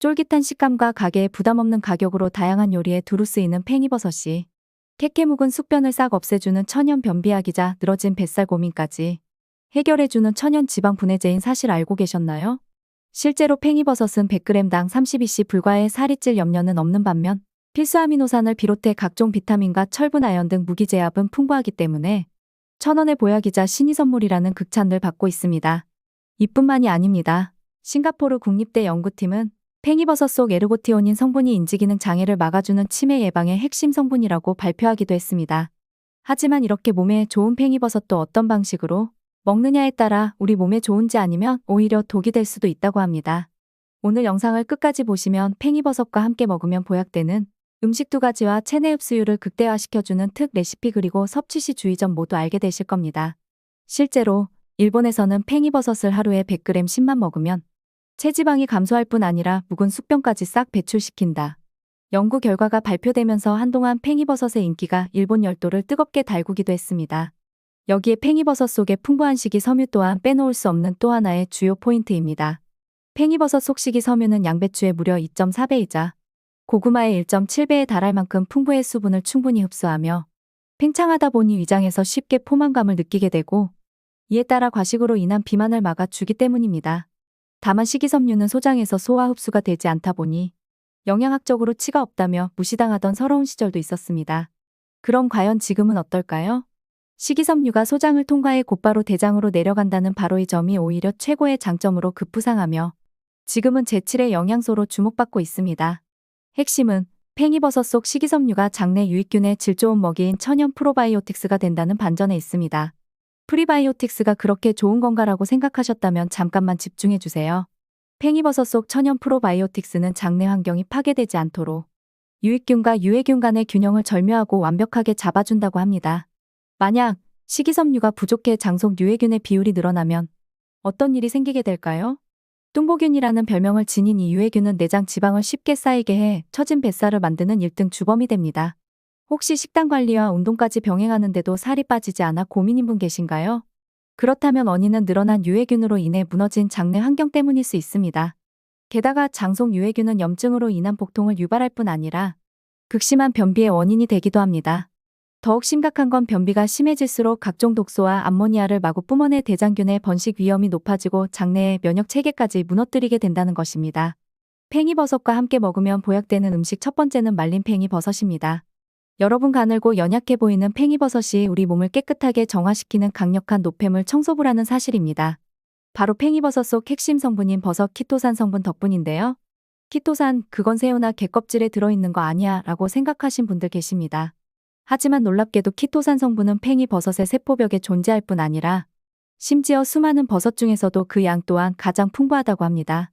쫄깃한 식감과 가게에 부담없는 가격으로 다양한 요리에 두루 쓰이는 팽이버섯이 캐캐 묵은 숙변을 싹 없애주는 천연 변비약이자 늘어진 뱃살 고민까지 해결해주는 천연 지방 분해제인 사실 알고 계셨나요? 실제로 팽이버섯은 100g당 32c 불과해 살이 찔 염려는 없는 반면 필수 아미노산을 비롯해 각종 비타민과 철분, 아연 등 무기제압은 풍부하기 때문에 천원의 보약이자 신의 선물이라는 극찬을 받고 있습니다. 이뿐만이 아닙니다. 싱가포르 국립대 연구팀은 팽이버섯 속 에르고티오닌 성분이 인지기능 장애를 막아주는 치매 예방의 핵심 성분이라고 발표하기도 했습니다. 하지만 이렇게 몸에 좋은 팽이버섯도 어떤 방식으로 먹느냐에 따라 우리 몸에 좋은지 아니면 오히려 독이 될 수도 있다고 합니다. 오늘 영상을 끝까지 보시면 팽이버섯과 함께 먹으면 보약되는 음식 2가지와 체내 흡수율을 극대화시켜주는 특 레시피 그리고 섭취 시 주의점 모두 알게 되실 겁니다. 실제로 일본에서는 팽이버섯을 하루에 100g 10만 먹으면 체지방이 감소할 뿐 아니라 묵은 숙변까지 싹 배출시킨다. 연구 결과가 발표되면서 한동안 팽이버섯의 인기가 일본 열도를 뜨겁게 달구기도 했습니다. 여기에 팽이버섯 속의 풍부한 식이섬유 또한 빼놓을 수 없는 또 하나의 주요 포인트입니다. 팽이버섯 속 식이섬유는 양배추의 무려 2.4배이자 고구마의 1.7배에 달할 만큼 풍부해 수분을 충분히 흡수하며 팽창하다 보니 위장에서 쉽게 포만감을 느끼게 되고 이에 따라 과식으로 인한 비만을 막아주기 때문입니다. 다만 식이섬유는 소장에서 소화 흡수가 되지 않다 보니 영양학적으로 치가 없다며 무시당하던 서러운 시절도 있었습니다. 그럼 과연 지금은 어떨까요? 식이섬유가 소장을 통과해 곧바로 대장으로 내려간다는 바로 이 점이 오히려 최고의 장점으로 급부상하며 지금은 제7의 영양소로 주목받고 있습니다. 핵심은 팽이버섯 속 식이섬유가 장내 유익균의 질 좋은 먹이인 천연 프로바이오틱스가 된다는 반전에 있습니다. 프리바이오틱스가 그렇게 좋은 건가라고 생각하셨다면 잠깐만 집중해주세요. 팽이버섯 속 천연 프로바이오틱스는 장내 환경이 파괴되지 않도록 유익균과 유해균 간의 균형을 절묘하고 완벽하게 잡아준다고 합니다. 만약 식이섬유가 부족해 장속 유해균의 비율이 늘어나면 어떤 일이 생기게 될까요? 뚱보균이라는 별명을 지닌 이 유해균은 내장 지방을 쉽게 쌓이게 해 처진 뱃살을 만드는 1등 주범이 됩니다. 혹시 식단 관리와 운동까지 병행하는데도 살이 빠지지 않아 고민인 분 계신가요? 그렇다면 원인은 늘어난 유해균으로 인해 무너진 장내 환경 때문일 수 있습니다. 게다가 장속 유해균은 염증으로 인한 복통을 유발할 뿐 아니라 극심한 변비의 원인이 되기도 합니다. 더욱 심각한 건 변비가 심해질수록 각종 독소와 암모니아를 마구 뿜어내 대장균의 번식 위험이 높아지고 장내의 면역 체계까지 무너뜨리게 된다는 것입니다. 팽이버섯과 함께 먹으면 보약되는 음식 첫 번째는 말린 팽이버섯입니다. 여러분 가늘고 연약해 보이는 팽이버섯이 우리 몸을 깨끗하게 정화시키는 강력한 노폐물 청소부라는 사실입니다. 바로 팽이버섯 속 핵심 성분인 버섯 키토산 성분 덕분인데요. 키토산, 그건 새우나 게껍질에 들어있는 거 아니야 라고 생각하신 분들 계십니다. 하지만 놀랍게도 키토산 성분은 팽이버섯의 세포벽에 존재할 뿐 아니라 심지어 수많은 버섯 중에서도 그 양 또한 가장 풍부하다고 합니다.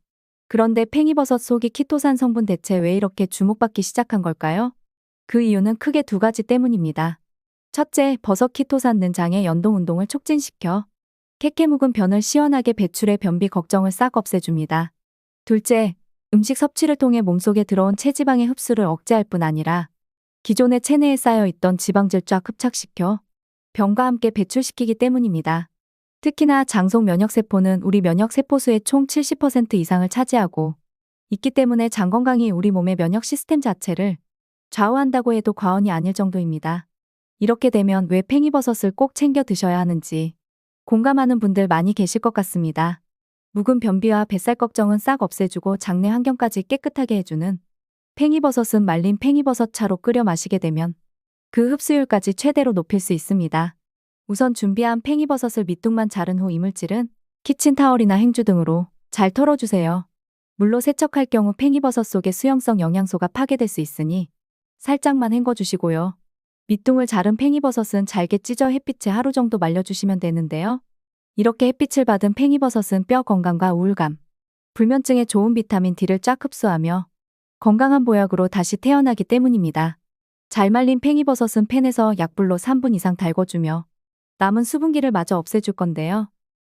그런데 팽이버섯 속이 키토산 성분 대체 왜 이렇게 주목받기 시작한 걸까요? 그 이유는 크게 2가지 때문입니다. 첫째, 버섯 키토산은 장의 연동 운동을 촉진시켜 캐캐 묵은 변을 시원하게 배출해 변비 걱정을 싹 없애줍니다. 둘째, 음식 섭취를 통해 몸속에 들어온 체지방의 흡수를 억제할 뿐 아니라 기존의 체내에 쌓여있던 지방질 쫙 흡착시켜 변과 함께 배출시키기 때문입니다. 특히나 장속 면역세포는 우리 면역세포수의 총 70% 이상을 차지하고 있기 때문에 장 건강이 우리 몸의 면역 시스템 자체를 좌우한다고 해도 과언이 아닐 정도입니다. 이렇게 되면 왜 팽이버섯을 꼭 챙겨 드셔야 하는지 공감하는 분들 많이 계실 것 같습니다. 묵은 변비와 뱃살 걱정은 싹 없애주고 장내 환경까지 깨끗하게 해주는 팽이버섯은 말린 팽이버섯 차로 끓여 마시게 되면 그 흡수율까지 최대로 높일 수 있습니다. 우선 준비한 팽이버섯을 밑둥만 자른 후 이물질은 키친타월이나 행주 등으로 잘 털어주세요. 물로 세척할 경우 팽이버섯 속의 수용성 영양소가 파괴될 수 있으니 살짝만 헹궈주시고요. 밑둥을 자른 팽이버섯은 잘게 찢어 햇빛에 하루 정도 말려주시면 되는데요. 이렇게 햇빛을 받은 팽이버섯은 뼈 건강과 우울감, 불면증에 좋은 비타민 D를 쫙 흡수하며 건강한 보약으로 다시 태어나기 때문입니다. 잘 말린 팽이버섯은 팬에서 약불로 3분 이상 달궈주며 남은 수분기를 마저 없애줄 건데요.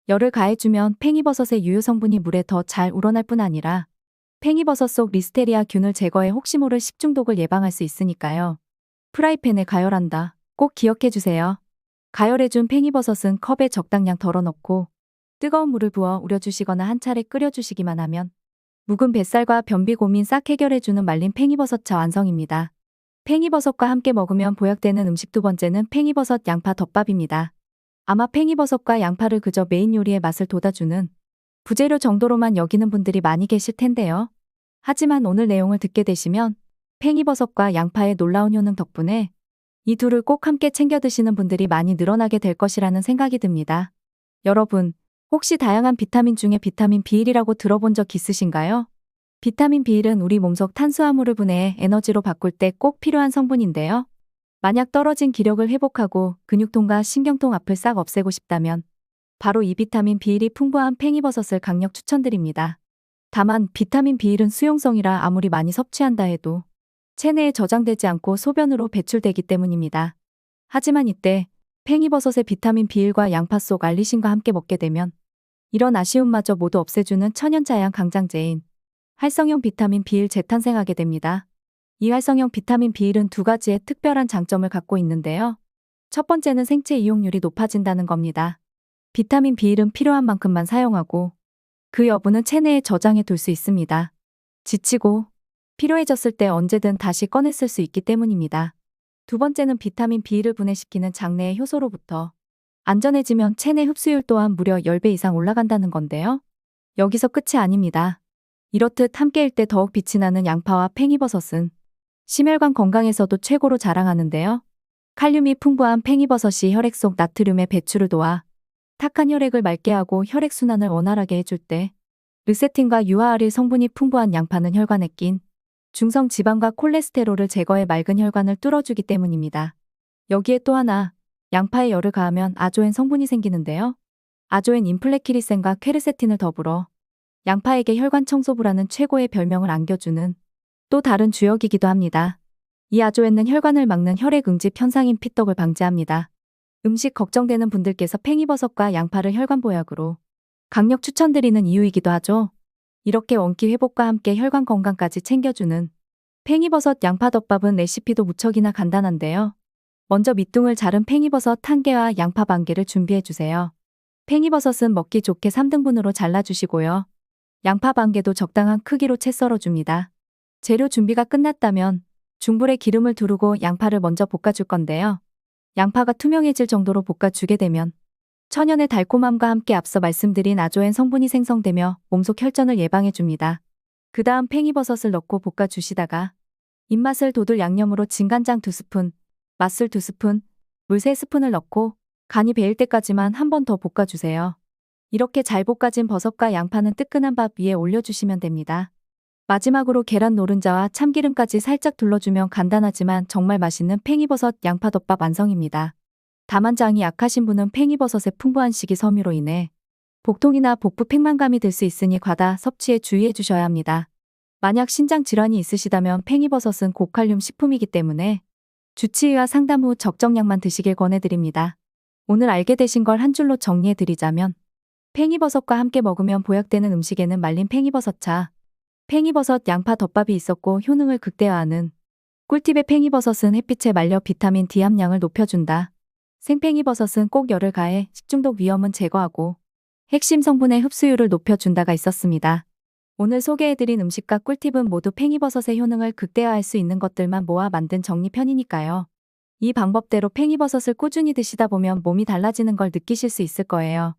열을 가해주면 팽이버섯의 유효 성분이 물에 더 잘 우러날 뿐 아니라 팽이버섯 속 리스테리아 균을 제거해 혹시 모를 식중독을 예방할 수 있으니까요. 프라이팬에 가열한다. 꼭 기억해주세요. 가열해준 팽이버섯은 컵에 적당량 덜어 넣고 뜨거운 물을 부어 우려주시거나 한 차례 끓여주시기만 하면 묵은 뱃살과 변비 고민 싹 해결해주는 말린 팽이버섯차 완성입니다. 팽이버섯과 함께 먹으면 보약되는 음식 두 번째는 팽이버섯 양파 덮밥입니다. 아마 팽이버섯과 양파를 그저 메인 요리의 맛을 돋아주는 부재료 정도로만 여기는 분들이 많이 계실 텐데요. 하지만 오늘 내용을 듣게 되시면 팽이버섯과 양파의 놀라운 효능 덕분에 이 둘을 꼭 함께 챙겨 드시는 분들이 많이 늘어나게 될 것이라는 생각이 듭니다. 여러분, 혹시 다양한 비타민 중에 비타민 B1이라고 들어본 적 있으신가요? 비타민 B1은 우리 몸속 탄수화물을 분해해 에너지로 바꿀 때 꼭 필요한 성분인데요. 만약 떨어진 기력을 회복하고 근육통과 신경통 앞을 싹 없애고 싶다면 바로 이 비타민 B1이 풍부한 팽이버섯을 강력 추천드립니다. 다만 비타민 B1은 수용성이라 아무리 많이 섭취한다 해도 체내에 저장되지 않고 소변으로 배출되기 때문입니다. 하지만 이때 팽이버섯의 비타민 B1과 양파 속 알리신과 함께 먹게 되면 이런 아쉬움마저 모두 없애주는 천연자양 강장제인 활성형 비타민 B1 재탄생하게 됩니다. 이 활성형 비타민 B1은 두 가지의 특별한 장점을 갖고 있는데요. 첫 번째는 생체 이용률이 높아진다는 겁니다. 비타민 B1은 필요한 만큼만 사용하고 그 여부는 체내에 저장해 둘 수 있습니다. 지치고 필요해졌을 때 언제든 다시 꺼내 쓸 수 있기 때문입니다. 두 번째는 비타민 B1을 분해시키는 장내의 효소로부터 안전해지면 체내 흡수율 또한 무려 10배 이상 올라간다는 건데요. 여기서 끝이 아닙니다. 이렇듯 함께일 때 더욱 빛이 나는 양파와 팽이버섯은 심혈관 건강에서도 최고로 자랑하는데요. 칼륨이 풍부한 팽이버섯이 혈액 속 나트륨의 배출을 도와 탁한 혈액을 맑게 하고 혈액순환을 원활하게 해줄 때 르세틴과 유아아릴 성분이 풍부한 양파는 혈관에 낀 중성 지방과 콜레스테롤을 제거해 맑은 혈관을 뚫어주기 때문입니다. 여기에 또 하나, 양파에 열을 가하면 아조엔 성분이 생기는데요. 아조엔 인플레키리센과 퀘르세틴을 더불어 양파에게 혈관 청소부라는 최고의 별명을 안겨주는 또 다른 주역이기도 합니다. 이 아조엔은 혈관을 막는 혈액 응집 현상인 피떡을 방지합니다. 음식 걱정되는 분들께서 팽이버섯과 양파를 혈관 보약으로 강력 추천드리는 이유이기도 하죠. 이렇게 원기 회복과 함께 혈관 건강까지 챙겨주는 팽이버섯 양파 덮밥은 레시피도 무척이나 간단한데요. 먼저 밑둥을 자른 팽이버섯 1개와 양파 반 개를 준비해주세요. 팽이버섯은 먹기 좋게 3등분으로 잘라주시고요. 양파 반 개도 적당한 크기로 채 썰어줍니다. 재료 준비가 끝났다면 중불에 기름을 두르고 양파를 먼저 볶아줄 건데요. 양파가 투명해질 정도로 볶아주게 되면 천연의 달콤함과 함께 앞서 말씀드린 아조엔 성분이 생성되며 몸속 혈전을 예방해줍니다. 그 다음 팽이버섯을 넣고 볶아주시다가 입맛을 돋울 양념으로 진간장 2스푼, 맛술 2스푼, 물 3스푼을 넣고 간이 배일 때까지만 한 번 더 볶아주세요. 이렇게 잘 볶아진 버섯과 양파는 뜨끈한 밥 위에 올려주시면 됩니다. 마지막으로 계란 노른자와 참기름까지 살짝 둘러주면 간단하지만 정말 맛있는 팽이버섯 양파덮밥 완성입니다. 다만 장이 약하신 분은 팽이버섯의 풍부한 식이섬유로 인해 복통이나 복부 팽만감이 들 수 있으니 과다 섭취에 주의해 주셔야 합니다. 만약 신장 질환이 있으시다면 팽이버섯은 고칼륨 식품이기 때문에 주치의와 상담 후 적정량만 드시길 권해드립니다. 오늘 알게 되신 걸 한 줄로 정리해드리자면 팽이버섯과 함께 먹으면 보약되는 음식에는 말린 팽이버섯차, 팽이버섯 양파 덮밥이 있었고 효능을 극대화하는 꿀팁의 팽이버섯은 햇빛에 말려 비타민 D 함량을 높여준다. 생팽이버섯은 꼭 열을 가해 식중독 위험은 제거하고 핵심 성분의 흡수율을 높여준다가 있었습니다. 오늘 소개해드린 음식과 꿀팁은 모두 팽이버섯의 효능을 극대화할 수 있는 것들만 모아 만든 정리편이니까요. 이 방법대로 팽이버섯을 꾸준히 드시다 보면 몸이 달라지는 걸 느끼실 수 있을 거예요.